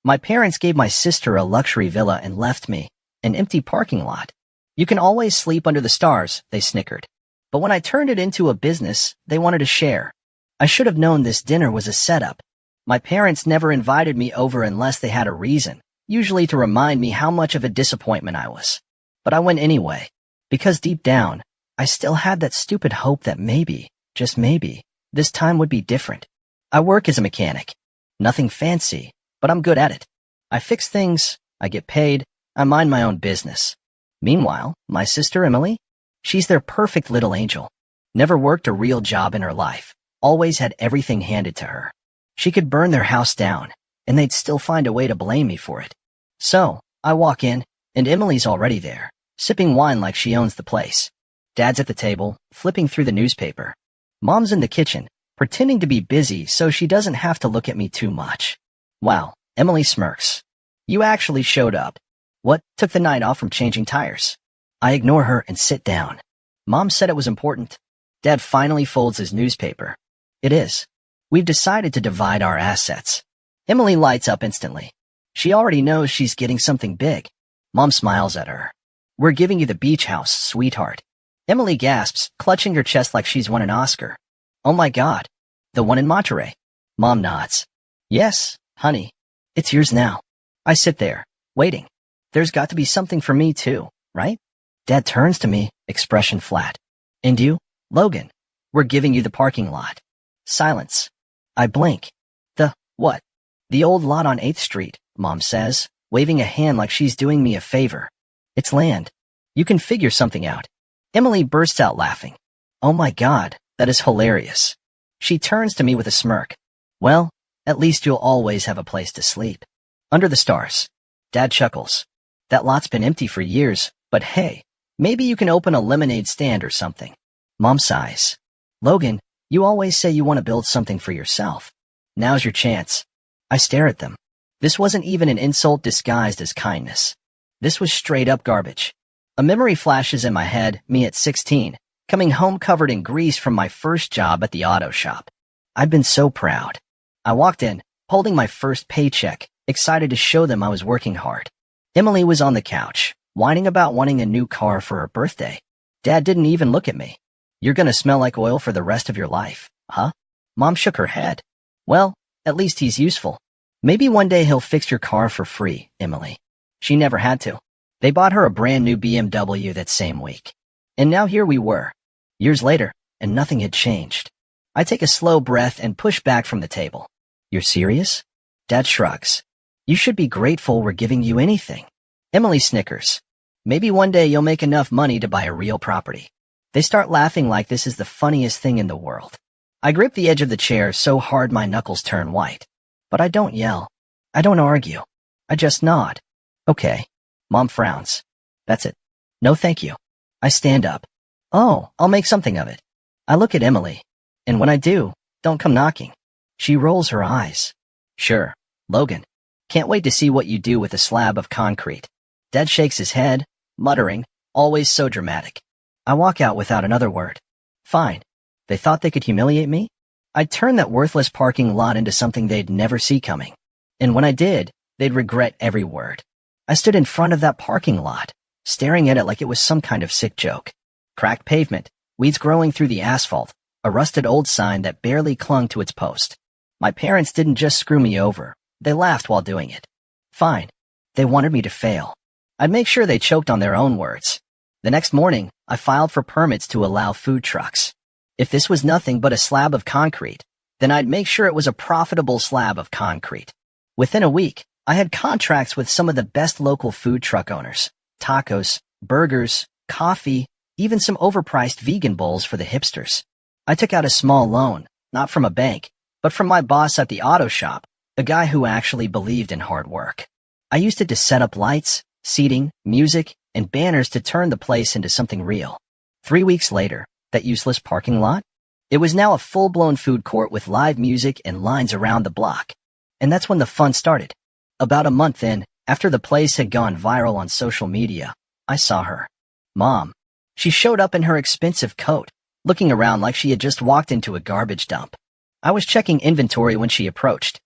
My parents gave my sister a luxury villa and left me an empty parking lot. You can always sleep under the stars, they snickered. But when I turned it into a business, they wanted to share. I should have known this dinner was a setup. My parents never invited me over unless they had a reason, usually to remind me how much of a disappointment I was. But I went anyway, because deep down, I still had that stupid hope that maybe, just maybe, this time would be different. I work as a mechanic. Nothing fancy, but I'm good at it. I fix things, I get paid, I mind my own business. Meanwhile, my sister Emily, she's their perfect little angel. Never worked a real job in her life, always had everything handed to her. She could burn their house down, and they'd still find a way to blame me for it. So, I walk in, and Emily's already there, sipping wine like she owns the place. Dad's at the table, flipping through the newspaper. Mom's in the kitchen, pretending to be busy so she doesn't have to look at me too much. Wow, Emily smirks. You actually showed up. What, took the night off from changing tires? I ignore her and sit down. Mom said it was important. Dad finally folds his newspaper. It is. We've decided to divide our assets. Emily lights up instantly. She already knows she's getting something big. Mom smiles at her. We're giving you the beach house, sweetheart. Emily gasps, clutching her chest like she's won an Oscar. Oh my God. The one in Monterey. Mom nods. Yes, honey. It's yours now. I sit there, waiting. There's got to be something for me too, right? Dad turns to me, expression flat. And you, Logan? We're giving you the parking lot. Silence. I blink. The, what? The old lot on 8th Street, Mom says, waving a hand like she's doing me a favor. It's land. You can figure something out. Emily bursts out laughing. Oh my God, that is hilarious. She turns to me with a smirk. Well, at least you'll always have a place to sleep. Under the stars. Dad chuckles. That lot's been empty for years, but hey, maybe you can open a lemonade stand or something. Mom sighs. Logan, you always say you want to build something for yourself. Now's your chance. I stare at them. This wasn't even an insult disguised as kindness. This was straight up garbage. A memory flashes in my head, me at 16, coming home covered in grease from my first job at the auto shop. I'd been so proud. I walked in, holding my first paycheck, excited to show them I was working hard. Emily was on the couch, whining about wanting a new car for her birthday. Dad didn't even look at me. You're gonna smell like oil for the rest of your life, huh? Mom shook her head. Well, at least he's useful. Maybe one day he'll fix your car for free, Emily. She never had to. They bought her a brand new BMW that same week. And now here we were, years later, and nothing had changed. I take a slow breath and push back from the table. You're serious? Dad shrugs. You should be grateful we're giving you anything. Emily snickers. Maybe one day you'll make enough money to buy a real property. They start laughing like this is the funniest thing in the world. I grip the edge of the chair so hard my knuckles turn white. But I don't yell. I don't argue. I just nod. Okay. Mom frowns. That's it. No thank you. I stand up. Oh, I'll make something of it. I look at Emily. And when I do, don't come knocking. She rolls her eyes. Sure, Logan. Can't wait to see what you do with a slab of concrete. Dad shakes his head, muttering, always so dramatic. I walk out without another word. Fine. They thought they could humiliate me? I'd turn that worthless parking lot into something they'd never see coming. And when I did, they'd regret every word. I stood in front of that parking lot, staring at it like it was some kind of sick joke. Cracked pavement, weeds growing through the asphalt, a rusted old sign that barely clung to its post. My parents didn't just screw me over. They laughed while doing it. Fine. They wanted me to fail. I'd make sure they choked on their own words. The next morning, I filed for permits to allow food trucks. If this was nothing but a slab of concrete, then I'd make sure it was a profitable slab of concrete. Within a week, I had contracts with some of the best local food truck owners. Tacos, burgers, coffee, even some overpriced vegan bowls for the hipsters. I took out a small loan, not from a bank, but from my boss at the auto shop, the guy who actually believed in hard work. I used it to set up lights, seating, music, and banners to turn the place into something real. 3 weeks later, that useless parking lot? It was now a full-blown food court with live music and lines around the block. And that's when the fun started. About a month in, after the place had gone viral on social media, I saw her. Mom. She showed up in her expensive coat, looking around like she had just walked into a garbage dump. I was checking inventory when she approached.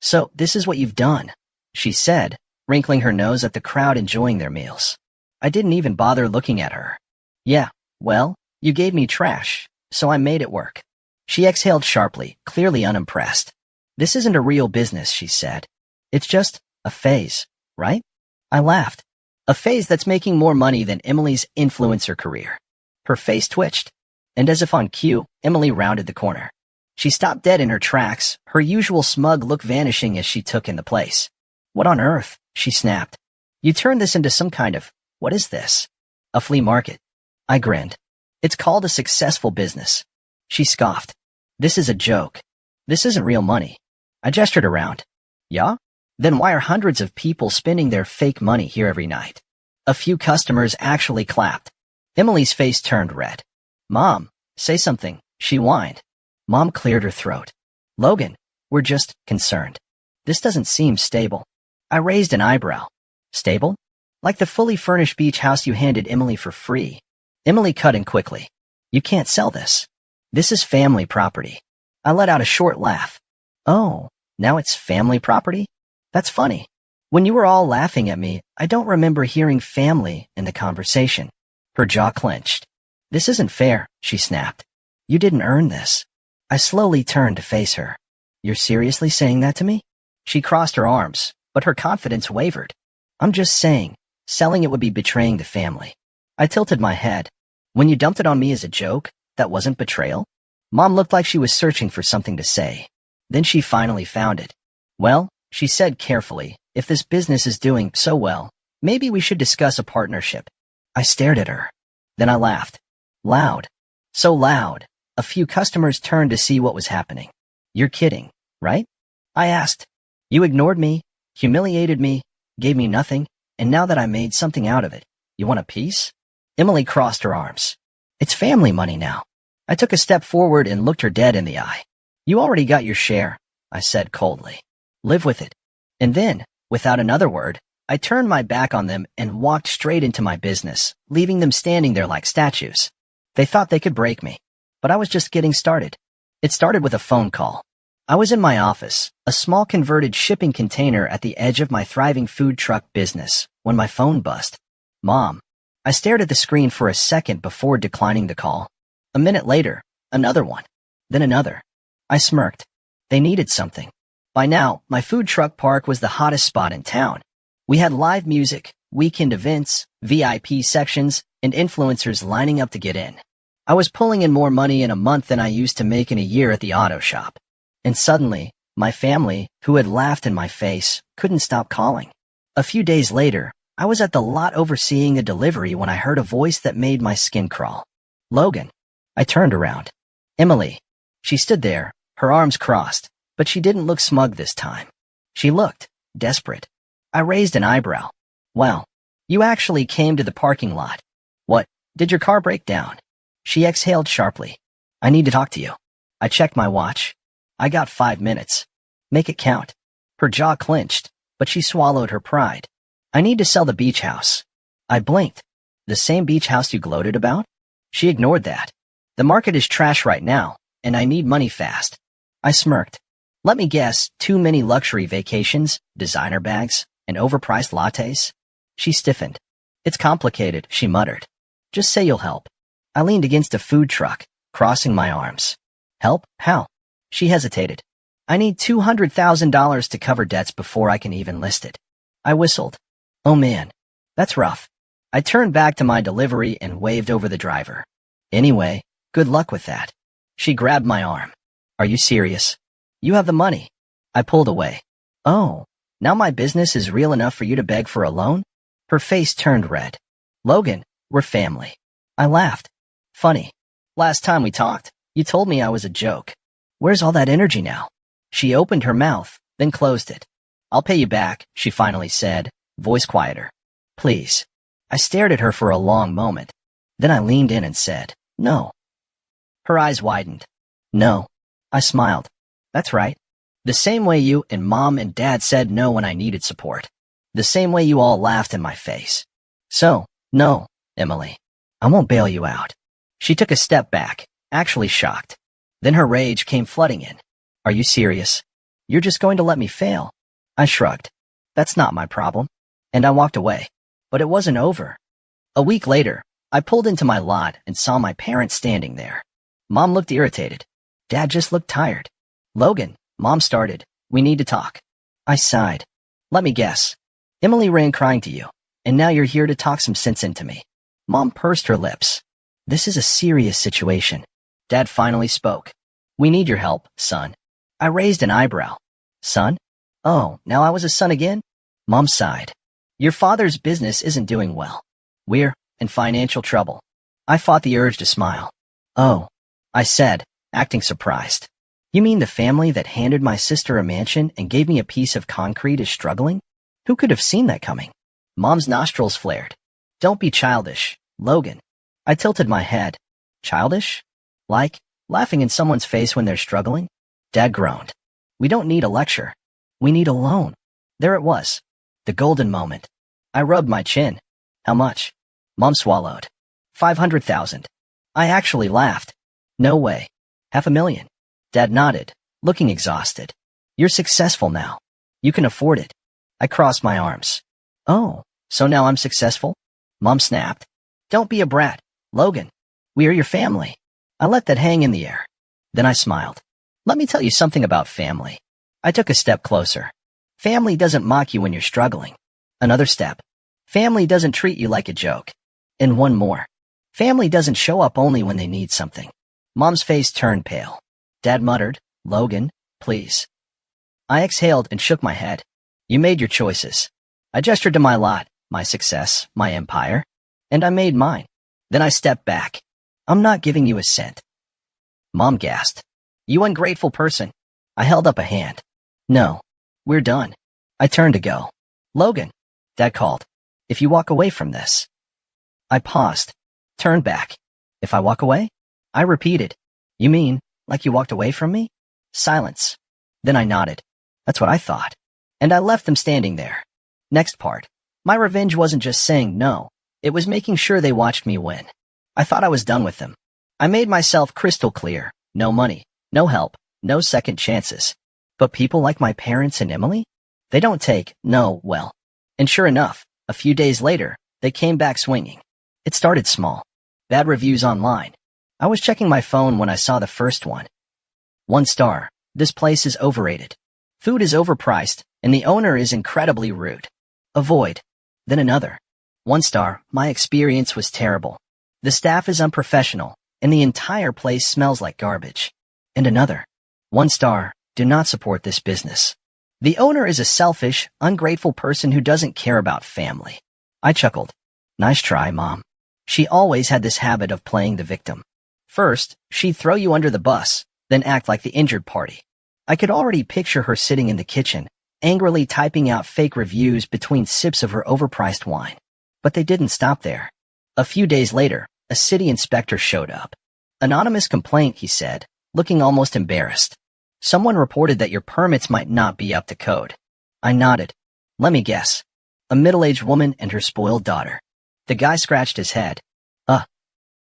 So, this is what you've done. she said, wrinkling her nose at the crowd enjoying their meals. I didn't even bother looking at her. Yeah, well, you gave me trash, so I made it work. She exhaled sharply, clearly unimpressed. This isn't a real business, she said. It's just a phase, right? I laughed. A phase that's making more money than Emily's influencer career. Her face twitched, and as if on cue, Emily rounded the corner. She stopped dead in her tracks, her usual smug look vanishing as she took in the place. What on earth? She snapped. You turned this into some kind of, what is this? A flea market. I grinned. It's called a successful business. She scoffed. This is a joke. This isn't real money. I gestured around. Yeah? Then why are hundreds of people spending their fake money here every night? A few customers actually clapped. Emily's face turned red. Mom, say something, she whined. Mom cleared her throat. Logan, we're just concerned. This doesn't seem stable. I raised an eyebrow. Stable? Like the fully furnished beach house you handed Emily for free. Emily cut in quickly. You can't sell this. This is family property. I let out a short laugh. Oh, now it's family property? That's funny. When you were all laughing at me, I don't remember hearing family in the conversation. Her jaw clenched. This isn't fair, she snapped. You didn't earn this. I slowly turned to face her. You're seriously saying that to me? She crossed her arms, but her confidence wavered. I'm just saying, selling it would be betraying the family. I tilted my head. When you dumped it on me as a joke, that wasn't betrayal? Mom looked like she was searching for something to say. Then she finally found it. Well, she said carefully, if this business is doing so well, maybe we should discuss a partnership. I stared at her. Then I laughed. Loud. So loud. A few customers turned to see what was happening. You're kidding, right? I asked. You ignored me, humiliated me, gave me nothing, and now that I made something out of it, you want a piece? Emily crossed her arms. It's family money now. I took a step forward and looked her dead in the eye. You already got your share, I said coldly. Live with it. And then, without another word, I turned my back on them and walked straight into my business, leaving them standing there like statues. They thought they could break me, but I was just getting started. It started with a phone call. I was in my office, a small converted shipping container at the edge of my thriving food truck business, when my phone buzzed. Mom. I stared at the screen for a second before declining the call. A minute later, another one. Then another. I smirked. They needed something. By now, my food truck park was the hottest spot in town. We had live music, weekend events, VIP sections, and influencers lining up to get in. I was pulling in more money in a month than I used to make in a year at the auto shop. And suddenly, my family, who had laughed in my face, couldn't stop calling. A few days later, I was at the lot overseeing a delivery when I heard a voice that made my skin crawl. Logan. I turned around. Emily. She stood there, her arms crossed, but she didn't look smug this time. She looked desperate. I raised an eyebrow. Wow. You actually came to the parking lot. What, did your car break down? She exhaled sharply. I need to talk to you. I checked my watch. I got 5 minutes. Make it count. Her jaw clenched, but she swallowed her pride. I need to sell the beach house. I blinked. The same beach house you gloated about? She ignored that. The market is trash right now, and I need money fast. I smirked. Let me guess, too many luxury vacations, designer bags, and overpriced lattes? She stiffened. It's complicated, she muttered. Just say you'll help. I leaned against a food truck, crossing my arms. Help? How? She hesitated. I need $200,000 to cover debts before I can even list it. I whistled. Oh man, that's rough. I turned back to my delivery and waved over the driver. Anyway, good luck with that. She grabbed my arm. Are you serious? You have the money. I pulled away. Oh, now my business is real enough for you to beg for a loan? Her face turned red. Logan, we're family. I laughed. Funny. Last time we talked, you told me I was a joke. Where's all that energy now? She opened her mouth, then closed it. I'll pay you back, she finally said, voice quieter. Please. I stared at her for a long moment. Then I leaned in and said, no. Her eyes widened. No. I smiled. That's right. The same way you and Mom and Dad said no when I needed support. The same way you all laughed in my face. So, no, Emily. I won't bail you out. She took a step back, actually shocked. Then her rage came flooding in. Are you serious? You're just going to let me fail? I shrugged. That's not my problem. And I walked away. But it wasn't over. A week later, I pulled into my lot and saw my parents standing there. Mom looked irritated. Dad just looked tired. Logan, Mom started, we need to talk. I sighed. Let me guess. Emily ran crying to you, and now you're here to talk some sense into me. Mom pursed her lips. This is a serious situation. Dad finally spoke. We need your help, son. I raised an eyebrow. Son? Oh, now I was a son again? Mom sighed. Your father's business isn't doing well. We're in financial trouble. I fought the urge to smile. Oh, I said, acting surprised. You mean the family that handed my sister a mansion and gave me a piece of concrete is struggling? Who could have seen that coming? Mom's nostrils flared. Don't be childish, Logan. I tilted my head. Childish? Like, laughing in someone's face when they're struggling? Dad groaned. We don't need a lecture. We need a loan. There it was. The golden moment. I rubbed my chin. How much? Mom swallowed. 500,000. I actually laughed. No way. 500,000. Dad nodded, looking exhausted. You're successful now. You can afford it. I crossed my arms. Oh, so now I'm successful? Mom snapped. Don't be a brat, Logan. We are your family. I let that hang in the air. Then I smiled. Let me tell you something about family. I took a step closer. Family doesn't mock you when you're struggling. Another step. Family doesn't treat you like a joke. And one more. Family doesn't show up only when they need something. Mom's face turned pale. Dad muttered, Logan, please. I exhaled and shook my head. You made your choices. I gestured to my lot, my success, my empire, and I made mine. Then I stepped back. I'm not giving you a cent. Mom gasped. You ungrateful person. I held up a hand. No, we're done. I turned to go. Logan, Dad called. If you walk away from this. I paused, turned back. If I walk away? I repeated. You mean, like you walked away from me? Silence. Then I nodded. That's what I thought. And I left them standing there. Next part. My revenge wasn't just saying no. It was making sure they watched me win. I thought I was done with them. I made myself crystal clear. No money, no help, no second chances. But people like my parents and Emily? They don't take no well. And sure enough, a few days later, they came back swinging. It started small. Bad reviews online. I was checking my phone when I saw the first one. 1 star. This place is overrated. Food is overpriced, and the owner is incredibly rude. Avoid. Then another. 1 star. My experience was terrible. The staff is unprofessional, and the entire place smells like garbage. And another. 1 star. Do not support this business. The owner is a selfish, ungrateful person who doesn't care about family. I chuckled. Nice try, Mom. She always had this habit of playing the victim. First, she'd throw you under the bus, then act like the injured party. I could already picture her sitting in the kitchen, angrily typing out fake reviews between sips of her overpriced wine. But they didn't stop there. A few days later, a city inspector showed up. Anonymous complaint, he said, looking almost embarrassed. Someone reported that your permits might not be up to code. I nodded. Let me guess. A middle-aged woman and her spoiled daughter. The guy scratched his head.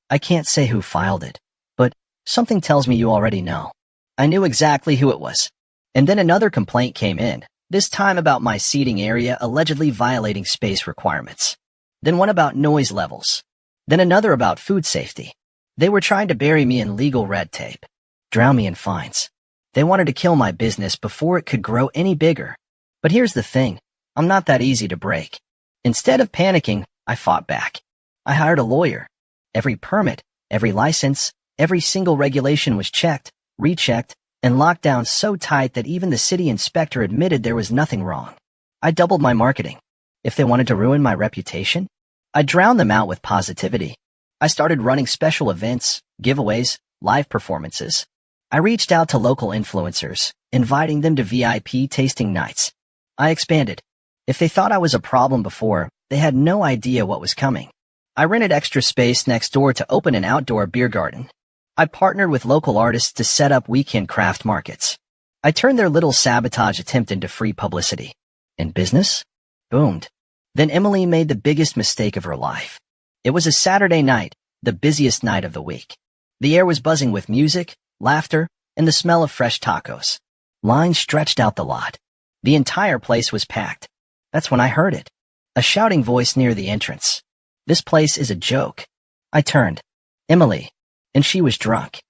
I can't say who filed it, but something tells me you already know. I knew exactly who it was. And then another complaint came in, this time about my seating area allegedly violating space requirements. Then one about noise levels. Then another about food safety. They were trying to bury me in legal red tape, drown me in fines. They wanted to kill my business before it could grow any bigger. But here's the thing, I'm not that easy to break. Instead of panicking, I fought back. I hired a lawyer. Every permit, every license, every single regulation was checked, rechecked, and locked down so tight that even the city inspector admitted there was nothing wrong. I doubled my marketing. If they wanted to ruin my reputation, I drowned them out with positivity. I started running special events, giveaways, live performances. I reached out to local influencers, inviting them to VIP tasting nights. I expanded. If they thought I was a problem before, they had no idea what was coming. I rented extra space next door to open an outdoor beer garden. I partnered with local artists to set up weekend craft markets. I turned their little sabotage attempt into free publicity. And business boomed. Then Emily made the biggest mistake of her life. It was a Saturday night, the busiest night of the week. The air was buzzing with music, laughter, and the smell of fresh tacos. Lines stretched out the lot. The entire place was packed. That's when I heard it. A shouting voice near the entrance. This place is a joke. I turned. Emily. And she was drunk.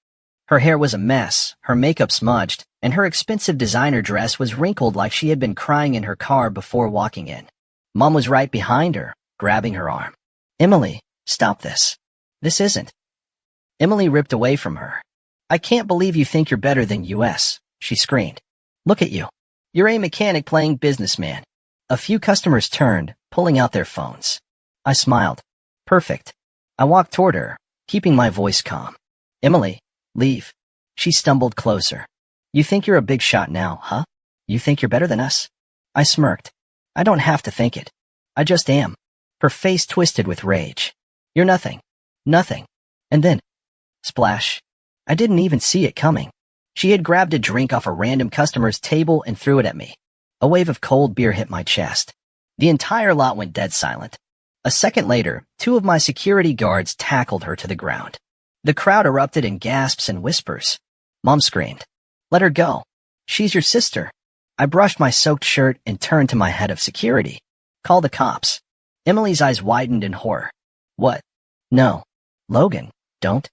Her hair was a mess, her makeup smudged, and her expensive designer dress was wrinkled like she had been crying in her car before walking in. Mom was right behind her, grabbing her arm. Emily, stop this. This isn't. Emily ripped away from her. I can't believe you think you're better than us, she screamed. Look at you. You're a mechanic playing businessman. A few customers turned, pulling out their phones. I smiled. Perfect. I walked toward her, keeping my voice calm. Emily, leave. She stumbled closer. You think you're a big shot now, huh? You think you're better than us? I smirked. I don't have to think it. I just am. Her face twisted with rage. You're nothing. Nothing. And then, splash. I didn't even see it coming. She had grabbed a drink off a random customer's table and threw it at me. A wave of cold beer hit my chest. The entire lot went dead silent. A second later, 2 of my security guards tackled her to the ground. The crowd erupted in gasps and whispers. Mom screamed. Let her go. She's your sister. I brushed my soaked shirt and turned to my head of security. Call the cops. Emily's eyes widened in horror. What? No. Logan, don't.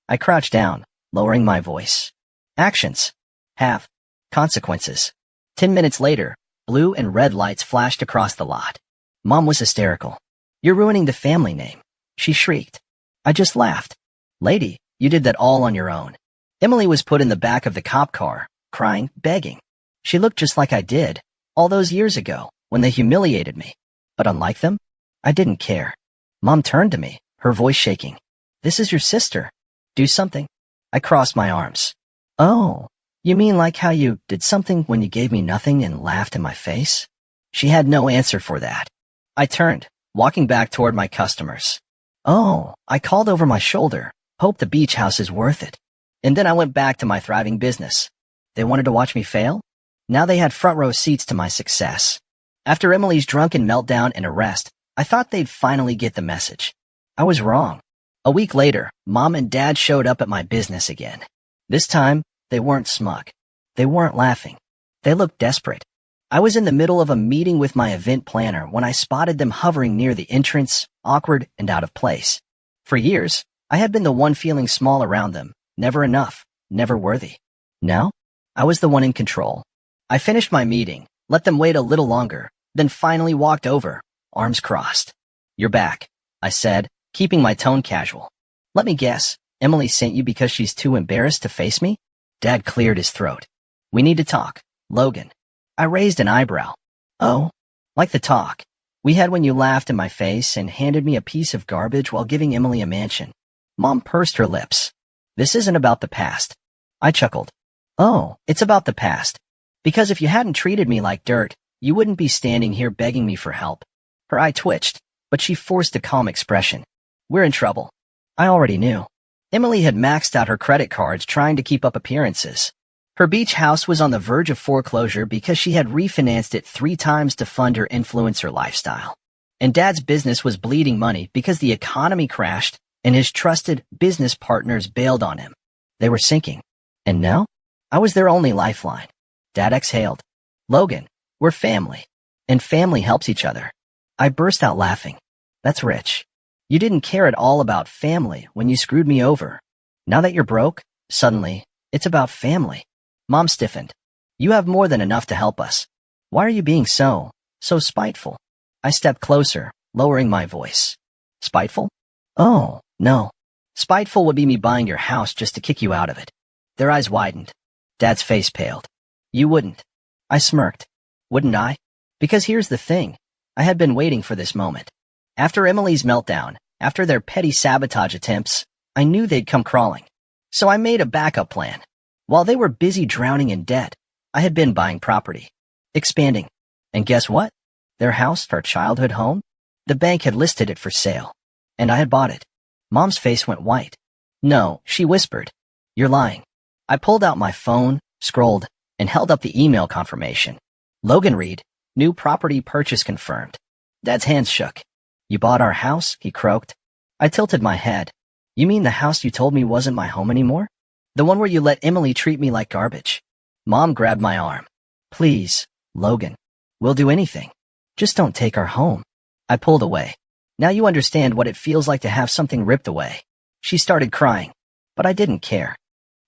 I crouched down, lowering my voice. Actions have consequences. 10 minutes later, blue and red lights flashed across the lot. Mom was hysterical. You're ruining the family name, she shrieked. I just laughed. Lady, you did that all on your own. Emily was put in the back of the cop car, crying, begging. She looked just like I did, all those years ago, when they humiliated me. But unlike them, I didn't care. Mom turned to me, her voice shaking. This is your sister. Do something. I crossed my arms. Oh, you mean like how you did something when you gave me nothing and laughed in my face? She had no answer for that. I turned, walking back toward my customers. Oh, I called over my shoulder. Hope the beach house is worth it. And then I went back to my thriving business. They wanted to watch me fail? Now they had front row seats to my success. After Emily's drunken meltdown and arrest, I thought they'd finally get the message. I was wrong. A week later, Mom and Dad showed up at my business again. This time, they weren't smug. They weren't laughing. They looked desperate. I was in the middle of a meeting with my event planner when I spotted them hovering near the entrance, awkward and out of place. For years, I had been the one feeling small around them, never enough, never worthy. Now, I was the one in control. I finished my meeting, let them wait a little longer, then finally walked over, arms crossed. You're back, I said, keeping my tone casual. Let me guess, Emily sent you because she's too embarrassed to face me? Dad cleared his throat. We need to talk, Logan. I raised an eyebrow. Oh, like the talk we had when you laughed in my face and handed me a piece of garbage while giving Emily a mansion. Mom pursed her lips. This isn't about the past. I chuckled. Oh, it's about the past. Because if you hadn't treated me like dirt, you wouldn't be standing here begging me for help. Her eye twitched, but she forced a calm expression. We're in trouble. I already knew. Emily had maxed out her credit cards trying to keep up appearances. Her beach house was on the verge of foreclosure because she had refinanced it 3 times to fund her influencer lifestyle. And Dad's business was bleeding money because the economy crashed and his trusted business partners bailed on him. They were sinking. And now, I was their only lifeline. Dad exhaled. Logan, we're family. And family helps each other. I burst out laughing. That's rich. You didn't care at all about family when you screwed me over. Now that you're broke, suddenly, it's about family. Mom stiffened. You have more than enough to help us. Why are you being so spiteful? I stepped closer, lowering my voice. Spiteful? Oh, no. Spiteful would be me buying your house just to kick you out of it. Their eyes widened. Dad's face paled. You wouldn't. I smirked. Wouldn't I? Because here's the thing. I had been waiting for this moment. After Emily's meltdown, after their petty sabotage attempts, I knew they'd come crawling. So I made a backup plan. While they were busy drowning in debt, I had been buying property, expanding. And guess what? Their house, our childhood home, the bank had listed it for sale. And I had bought it. Mom's face went white. No, she whispered. You're lying. I pulled out my phone, scrolled, and held up the email confirmation. Logan Reed, new property purchase confirmed. Dad's hands shook. You bought our house? He croaked. I tilted my head. You mean the house you told me wasn't my home anymore? The one where you let Emily treat me like garbage? Mom grabbed my arm. Please, Logan. We'll do anything. Just don't take our home. I pulled away. Now you understand what it feels like to have something ripped away. She started crying, but I didn't care.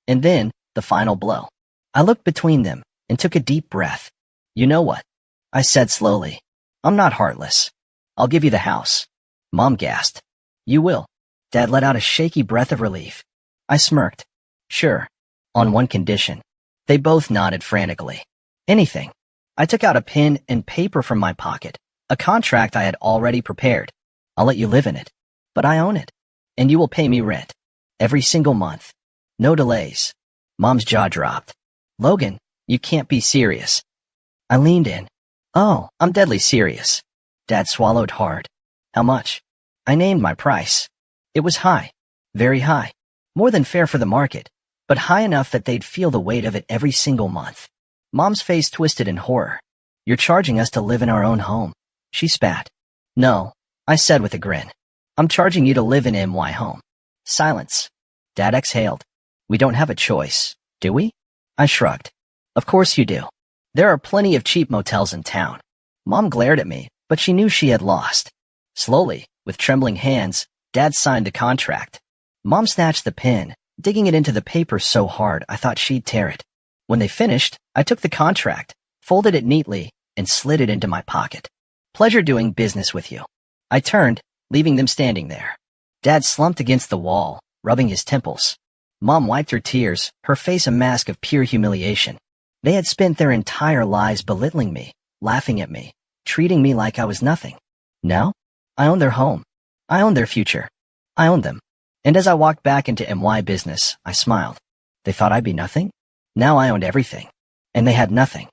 And then, the final blow. I looked between them and took a deep breath. You know what? I said slowly. I'm not heartless. I'll give you the house. Mom gasped. You will. Dad let out a shaky breath of relief. I smirked. Sure. On one condition. They both nodded frantically. Anything. I took out a pen and paper from my pocket, a contract I had already prepared. I'll let you live in it, but I own it. And you will pay me rent. Every single month. No delays. Mom's jaw dropped. Logan, you can't be serious. I leaned in. Oh, I'm deadly serious. Dad swallowed hard. How much? I named my price. It was high. Very high. More than fair for the market, but high enough that they'd feel the weight of it every single month. Mom's face twisted in horror. You're charging us to live in our own home. She spat. No, I said with a grin. I'm charging you to live in my home. Silence. Dad exhaled. We don't have a choice, do we? I shrugged. Of course you do. There are plenty of cheap motels in town. Mom glared at me, but she knew she had lost. Slowly, with trembling hands, Dad signed the contract. Mom snatched the pen, digging it into the paper so hard I thought she'd tear it. When they finished, I took the contract, folded it neatly, and slid it into my pocket. Pleasure doing business with you. I turned, leaving them standing there. Dad slumped against the wall, rubbing his temples. Mom wiped her tears, her face a mask of pure humiliation. They had spent their entire lives belittling me, laughing at me, treating me like I was nothing. Now, I own their home. I own their future. I own them. And as I walked back into MY business, I smiled. They thought I'd be nothing? Now I owned everything. And they had nothing.